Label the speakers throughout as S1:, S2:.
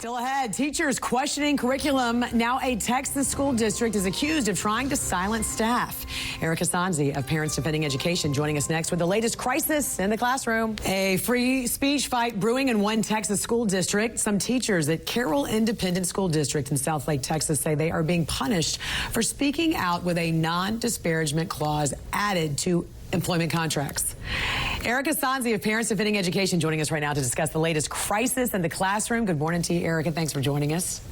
S1: Still ahead, teachers questioning curriculum. Now a Texas school district is accused of trying to silence staff. Erika Sanzi of Parents Defending Education joining us next with the latest crisis in the classroom. A free speech fight brewing in one Texas school district. Some teachers at Carroll Independent School District in Southlake, Texas say they are being punished for speaking out with a non-disparagement clause added to employment contracts. Erika Sanzi of Parents Defending Education joining us right now to discuss the latest crisis in the classroom. Good morning to you, Erika. Thanks for joining us.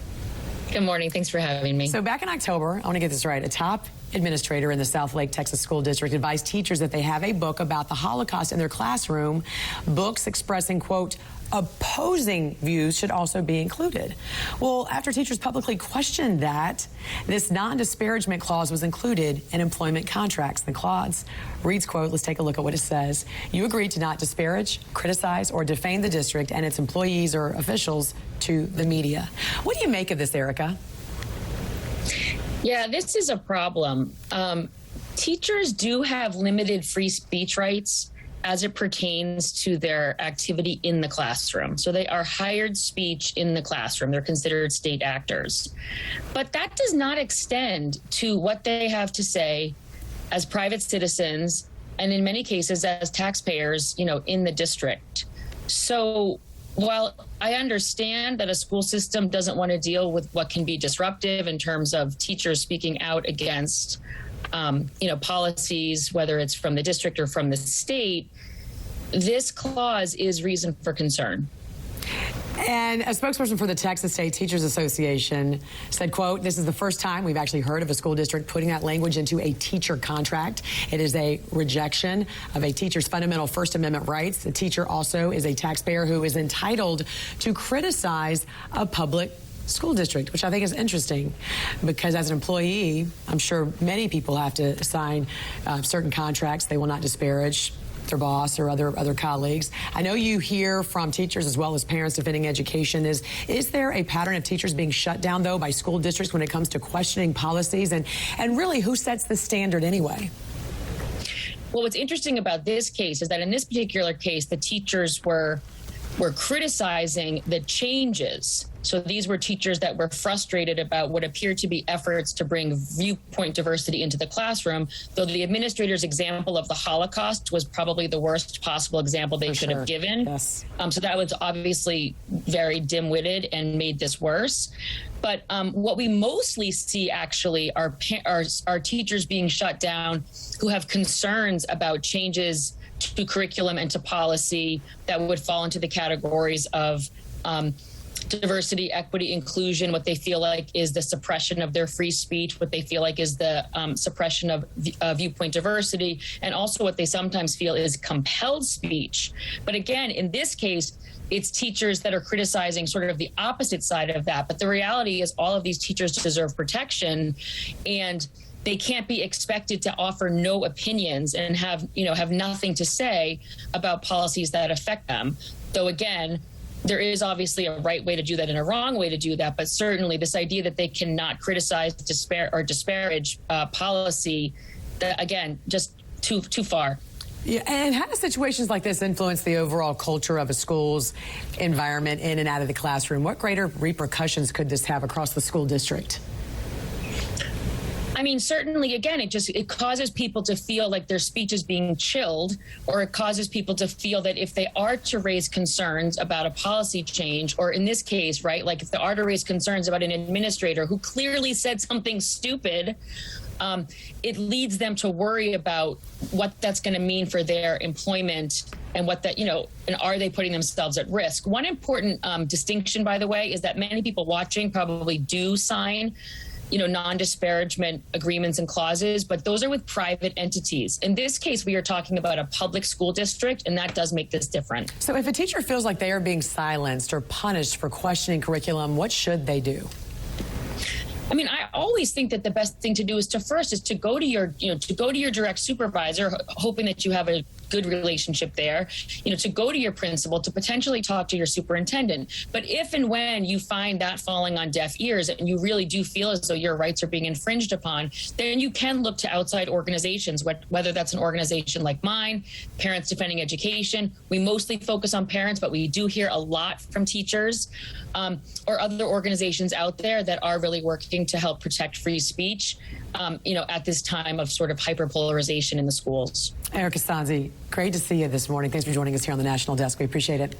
S2: Good morning. Thanks for having me.
S1: So back in October, I want to get this right, a top administrator in the Southlake, Texas School District advised teachers that they have a book about the Holocaust in their classroom. Books expressing, quote, opposing views should also be included. Well, after teachers publicly questioned that, this non-disparagement clause was included in employment contracts. The clause reads, quote, let's take a look at what it says. You agree to not disparage, criticize, or defame the district and its employees or officials to the media. What do you make of this, Erika?
S2: Yeah, this is a problem. Teachers do have limited free speech rights as it pertains to their activity in the classroom. So they are hired speech in the classroom. They're considered state actors. But that does not extend to what they have to say as private citizens and in many cases as taxpayers, in the district. So while I understand that a school system doesn't want to deal with what can be disruptive in terms of teachers speaking out against policies, whether it's from the district or from the state, this clause is reason for concern.
S1: And a spokesperson for the Texas State Teachers Association said, quote, this is the first time we've actually heard of a school district putting that language into a teacher contract. It is a rejection of a teacher's fundamental First Amendment rights. The teacher also is a taxpayer who is entitled to criticize a public school district, which I think is interesting because as an employee, I'm sure many people have to sign certain contracts. They will not disparage their boss or other colleagues. I know you hear from teachers as well as Parents Defending Education. Is there a pattern of teachers being shut down, though, by school districts when it comes to questioning policies? And really, who sets the standard anyway?
S2: Well, what's interesting about this case is that in this particular case, the teachers were criticizing the changes. So these were teachers that were frustrated about what appeared to be efforts to bring viewpoint diversity into the classroom, though the administrator's example of the Holocaust was probably the worst possible example they could have given.
S1: Yes.
S2: So that was obviously very dim-witted and made this worse. But what we mostly see actually are teachers being shut down who have concerns about changes to curriculum and to policy that would fall into the categories of diversity, equity, inclusion, what they feel like is the suppression of their free speech, what they feel like is the suppression of viewpoint diversity, and also what they sometimes feel is compelled speech. But again, in this case, it's teachers that are criticizing sort of the opposite side of that. But the reality is all of these teachers deserve protection, and they can't be expected to offer no opinions and have nothing to say about policies that affect them. Though again, there is obviously a right way to do that and a wrong way to do that, but certainly this idea that they cannot criticize, disparage policy, that again, just too far.
S1: Yeah, and how do situations like this influence the overall culture of a school's environment in and out of the classroom? What greater repercussions could this have across the school district?
S2: I mean, certainly, again, it causes people to feel like their speech is being chilled, or it causes people to feel that if they are to raise concerns about a policy change, or in this case, right, like if they are to raise concerns about an administrator who clearly said something stupid, it leads them to worry about what that's going to mean for their employment and what that, and are they putting themselves at risk? One important distinction, by the way, is that many people watching probably do sign non-disparagement agreements and clauses, but those are with private entities. In this case, we are talking about a public school district, and that does make this different.
S1: So if a teacher feels like they are being silenced or punished for questioning curriculum, what should they do?
S2: I mean, I always think that the best thing to do is to go to your, to go to your direct supervisor, hoping that you have a good relationship there, to go to your principal, to potentially talk to your superintendent. But if and when you find that falling on deaf ears and you really do feel as though your rights are being infringed upon, then you can look to outside organizations, whether that's an organization like mine, Parents Defending Education. We mostly focus on parents, but we do hear a lot from teachers, or other organizations out there that are really working to help protect free speech, at this time of sort of hyperpolarization in the schools.
S1: Erika Sanzi, great to see you this morning. Thanks for joining us here on the National Desk. We appreciate it.